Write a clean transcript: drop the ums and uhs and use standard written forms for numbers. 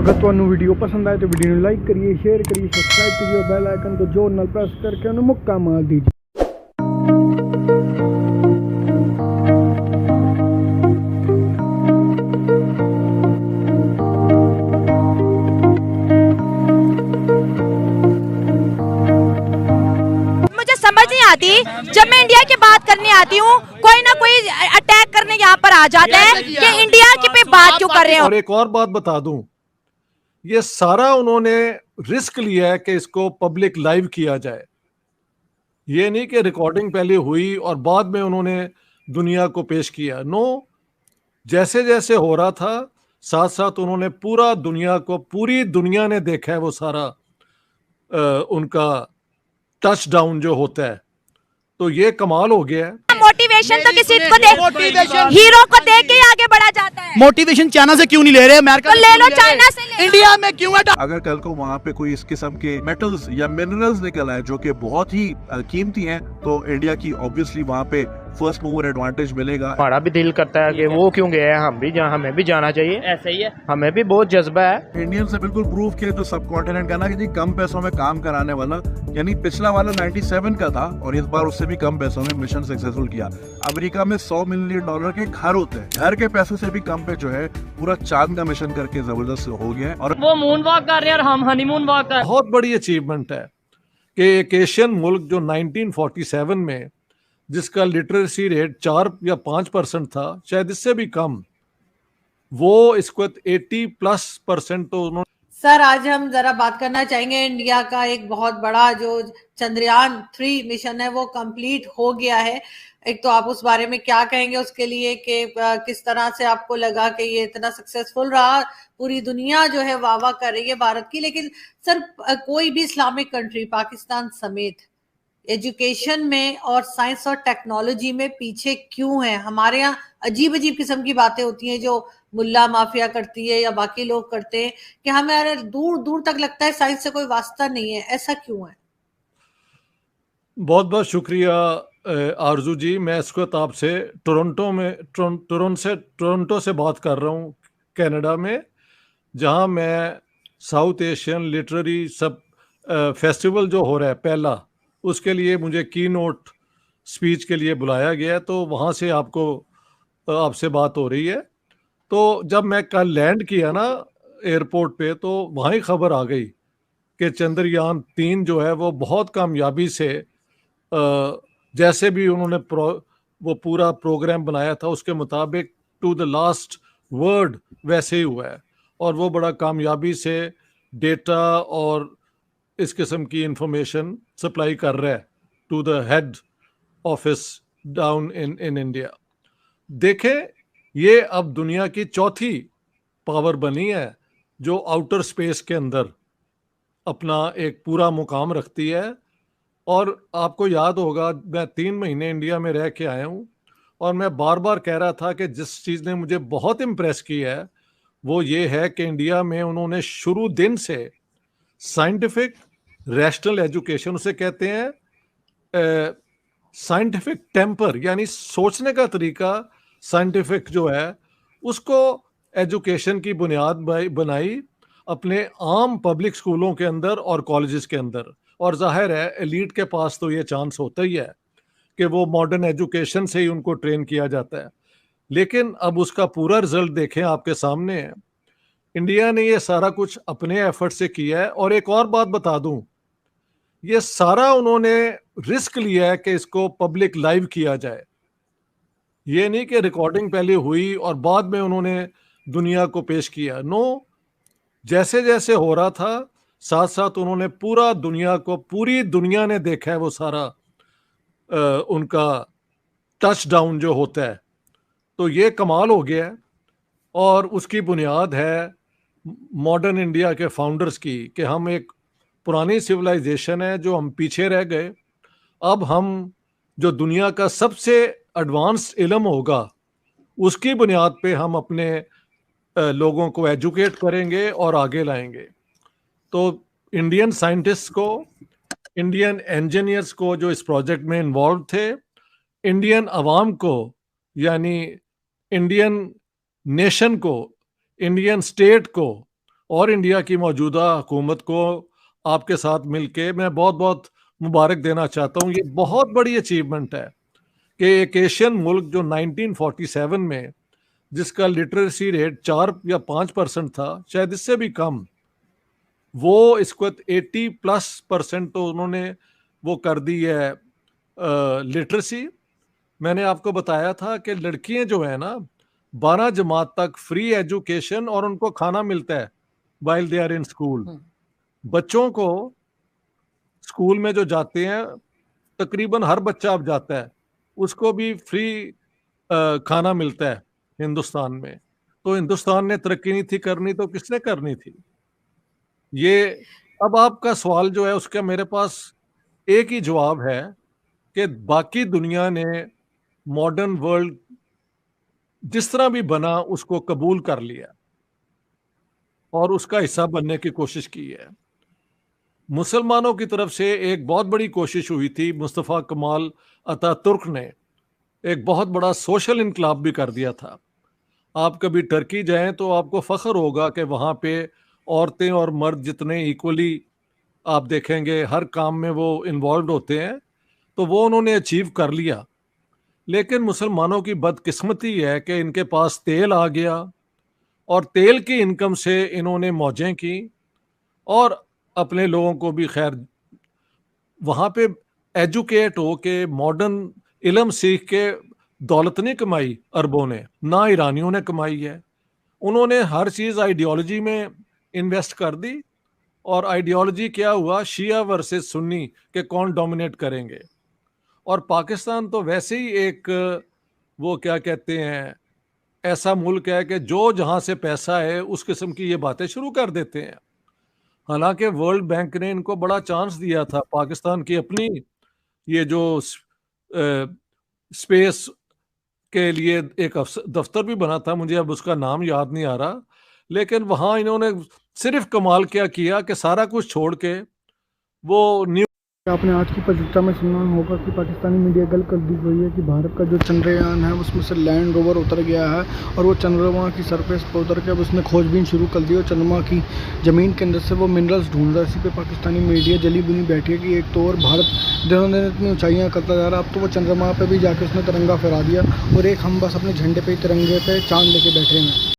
अगर ਤੁਹਾਨੂੰ ਵੀਡੀਓ पसंद आए तो वीडियो ਨੂੰ लाइक करिए, शेयर करिए, सब्सक्राइब कीजिए और बेल आइकन को जोर ਨਾਲ प्रेस करके उन्हें मुक्का मार दीजिए। मुझे समझ नहीं आती जब मैं इंडिया की बात करने आती हूँ कोई ना कोई अटैक करने यहाँ पर आ जाता है कि इंडिया की पे बात क्यों कर रहे हो। और एक और बात बता दूं, ये सारा उन्होंने रिस्क लिया है कि इसको पब्लिक लाइव किया जाए। ये नहीं कि रिकॉर्डिंग पहले हुई और बाद में उन्होंने दुनिया को पेश किया। नो, जैसे जैसे हो रहा था साथ साथ उन्होंने पूरा दुनिया को, पूरी दुनिया ने देखा है वो सारा उनका टच डाउन जो होता है। तो ये कमाल हो गया है। मोटिवेशन तो किसी को हीरो को देख के ही आगे बढ़ा जाता है। मोटिवेशन चाइना से क्यों नहीं ले रहे? अमेरिका तो ले लो, चाइना से ले लो। इंडिया में क्यों है? अगर कल को वहाँ पे कोई इस किस्म के मेटल्स या मिनरल्स निकल आए जो कि बहुत ही कीमती हैं, तो इंडिया की ऑब्वियसली वहाँ पे फर्स्ट मूवर एडवांटेज मिलेगा। हमारा भी दिल करता है कि वो क्यों गया है, हमें भी जाना चाहिए। ऐसा ही है, हमें भी बहुत जज्बा है। इंडियन से बिल्कुल प्रूव किया तो सब कॉन्टिनेंट का ना कि जी कम पैसों में काम कराने वाला, यानी पिछला वाला 97 का था और इस बार उससे भी कम पैसों में मिशन सक्सेसफुल किया। अमेरिका में $100 मिलियन के घर होते हैं, घर के पैसों से भी कम पे जो है पूरा चांद का मिशन करके जबरदस्त हो गया है। और वो मून वॉक कर रहे हैं और हम हनीमून वॉक कर। बहुत बड़ी अचीवमेंट है कि एक एशियन मुल्क जो 1947 में जिसका लिटरेसी रेट 4 या 5% था, शायद इससे भी कम, वो इसको 80+% तो उन्होंने। सर, आज हम जरा बात करना चाहेंगे इंडिया का एक बहुत बड़ा जो चंद्रयान 3 मिशन है वो कंप्लीट हो गया है। एक तो आप उस बारे में क्या कहेंगे उसके लिए कि किस तरह से आपको लगा कि ये इतना सक्सेसफुल रहा? पूरी दुनिया जो है वाह वाह कर रही है भारत की, लेकिन सर कोई भी इस्लामिक कंट्री पाकिस्तान समेत एजुकेशन में और साइंस और टेक्नोलॉजी में पीछे क्यों है? हमारे यहाँ अजीब अजीब किस्म की बातें होती हैं जो मुल्ला माफिया करती है या बाकी लोग करते हैं कि हमें यार दूर दूर तक लगता है साइंस से कोई वास्ता नहीं है। ऐसा क्यों है? बहुत बहुत शुक्रिया आरजू जी। मैं इस वक्त आपसे टोरंटो से बात कर रहा हूँ, कनाडा में, जहाँ मैं साउथ एशियन लिटरेरी सब फेस्टिवल जो हो रहा है पहला, उसके लिए मुझे की नोट स्पीच के लिए बुलाया गया है। तो वहाँ से आपसे बात हो रही है। तो जब मैं कल लैंड किया ना एयरपोर्ट पे, तो वहाँ ही खबर आ गई कि चंद्रयान 3 जो है वो बहुत कामयाबी से, जैसे भी उन्होंने वो पूरा प्रोग्राम बनाया था उसके मुताबिक टू द लास्ट वर्ड वैसे ही हुआ है। और वो बड़ा कामयाबी से डेटा और इस किस्म की इंफॉर्मेशन सप्लाई कर रहा है to the head office down in India. देखें, ये अब दुनिया की चौथी पावर बनी है जो आउटर स्पेस के अंदर अपना एक पूरा मुकाम रखती है। और आपको याद होगा, मैं 3 महीने इंडिया में रह के आया हूँ और मैं बार बार कह रहा था कि जिस चीज़ ने मुझे बहुत इम्प्रेस किया है वो ये है कि इंडिया में उन्होंने शुरू दिन से साइंटिफिक रैशनल एजुकेशन, उसे कहते हैं साइंटिफिक टेम्पर, यानी सोचने का तरीका साइंटिफिक जो है, उसको एजुकेशन की बुनियाद बनाई अपने आम पब्लिक स्कूलों के अंदर और कॉलेजेस के अंदर। और जाहिर है एलीट के पास तो ये चांस होता ही है कि वो मॉडर्न एजुकेशन से ही उनको ट्रेन किया जाता है। लेकिन अब उसका पूरा रिजल्ट देखें, आपके सामने है। इंडिया ने ये सारा कुछ अपने एफर्ट से किया है। और एक और बात बता दूं, ये सारा उन्होंने रिस्क लिया है कि इसको पब्लिक लाइव किया जाए। ये नहीं कि रिकॉर्डिंग पहले हुई और बाद में उन्होंने दुनिया को पेश किया। नो, जैसे जैसे हो रहा था साथ साथ उन्होंने पूरा दुनिया को, पूरी दुनिया ने देखा है वो सारा उनका टच डाउन जो होता है। तो ये कमाल हो गया है। और उसकी बुनियाद है मॉडर्न इंडिया के फाउंडर्स की, कि हम एक पुरानी सिविलाइजेशन है जो हम पीछे रह गए। अब हम जो दुनिया का सबसे एडवांस्ड इल्म होगा उसकी बुनियाद पे हम अपने लोगों को एजुकेट करेंगे और आगे लाएंगे। तो इंडियन साइंटिस्ट को, इंडियन इंजीनियर्स को जो इस प्रोजेक्ट में इन्वॉल्व थे, इंडियन अवाम को, यानी इंडियन नेशन को, इंडियन स्टेट को और इंडिया की मौजूदा हुकूमत को आपके साथ मिलके मैं बहुत बहुत मुबारक देना चाहता हूँ। ये बहुत बड़ी अचीवमेंट है कि एक एशियन मुल्क जो 1947 में जिसका लिटरेसी रेट 4 या 5% था, शायद इससे भी कम, वो इसको 80+% तो उन्होंने वो कर दी है लिटरेसी। मैंने आपको बताया था कि लड़कियां जो है ना 12 जमात तक फ्री एजुकेशन और उनको खाना मिलता है while they are in school. बच्चों को स्कूल में जो जाते हैं, तकरीबन हर बच्चा अब जाता है, उसको भी फ्री खाना मिलता है हिंदुस्तान में। तो हिंदुस्तान ने तरक्की नहीं थी करनी तो किसने करनी थी? ये अब आपका सवाल जो है उसका मेरे पास एक ही जवाब है कि बाकी दुनिया ने मॉडर्न वर्ल्ड जिस तरह भी बना उसको कबूल कर लिया और उसका हिस्सा बनने की कोशिश की है। मुसलमानों की तरफ से एक बहुत बड़ी कोशिश हुई थी, मुस्तफ़ा कमाल अतातुर्क ने एक बहुत बड़ा सोशल इनकलाब भी कर दिया था। आप कभी टर्की जाएं तो आपको फख्र होगा कि वहाँ पे औरतें और मर्द जितने इक्वली आप देखेंगे हर काम में वो इन्वॉल्व होते हैं, तो वो उन्होंने अचीव कर लिया। लेकिन मुसलमानों की बदकिस्मती है कि इनके पास तेल आ गया और तेल की इनकम से इन्होंने मौजें की और अपने लोगों को भी खैर वहाँ पे एजुकेट हो के मॉडर्न इल्म सीख के दौलत नहीं कमाई अरबों ने, ना ईरानियों ने कमाई है। उन्होंने हर चीज़ आइडियोलॉजी में इन्वेस्ट कर दी और आइडियोलॉजी क्या हुआ, शिया वर्सेस सुन्नी के कौन डोमिनेट करेंगे। और पाकिस्तान तो वैसे ही एक वो क्या कहते हैं ऐसा मुल्क है कि जो जहाँ से पैसा है उस किस्म की ये बातें शुरू कर देते हैं। हालांकि वर्ल्ड बैंक ने इनको बड़ा चांस दिया था, पाकिस्तान की अपनी ये जो स्पेस के लिए एक दफ्तर भी बना था, मुझे अब उसका नाम याद नहीं आ रहा, लेकिन वहाँ इन्होंने सिर्फ कमाल क्या किया कि सारा कुछ छोड़ के वो न्यू आपने आज की पत्रिका में सुना होगा कि पाकिस्तानी मीडिया गल कर दी गई है कि भारत का जो चंद्रयान है उसमें से लैंड रोवर उतर गया है और वो चंद्रमा की सरफेस पर उतर के अब उसने खोजबीन शुरू कर दी और चंद्रमा की ज़मीन के अंदर से वो मिनरल्स ढूंढ रहा है। इसी पे पाकिस्तानी मीडिया जली बुनी बैठी है कि एक तो और भारत दिनों दिन इतनी ऊंचाइयाँ करता जा रहा है, अब तो वो चंद्रमा पर भी जाके उसने तिरंगा फहरा दिया और एक हम बस अपने झंडे पे तिरंगे पे चांद लेके बैठे हैं।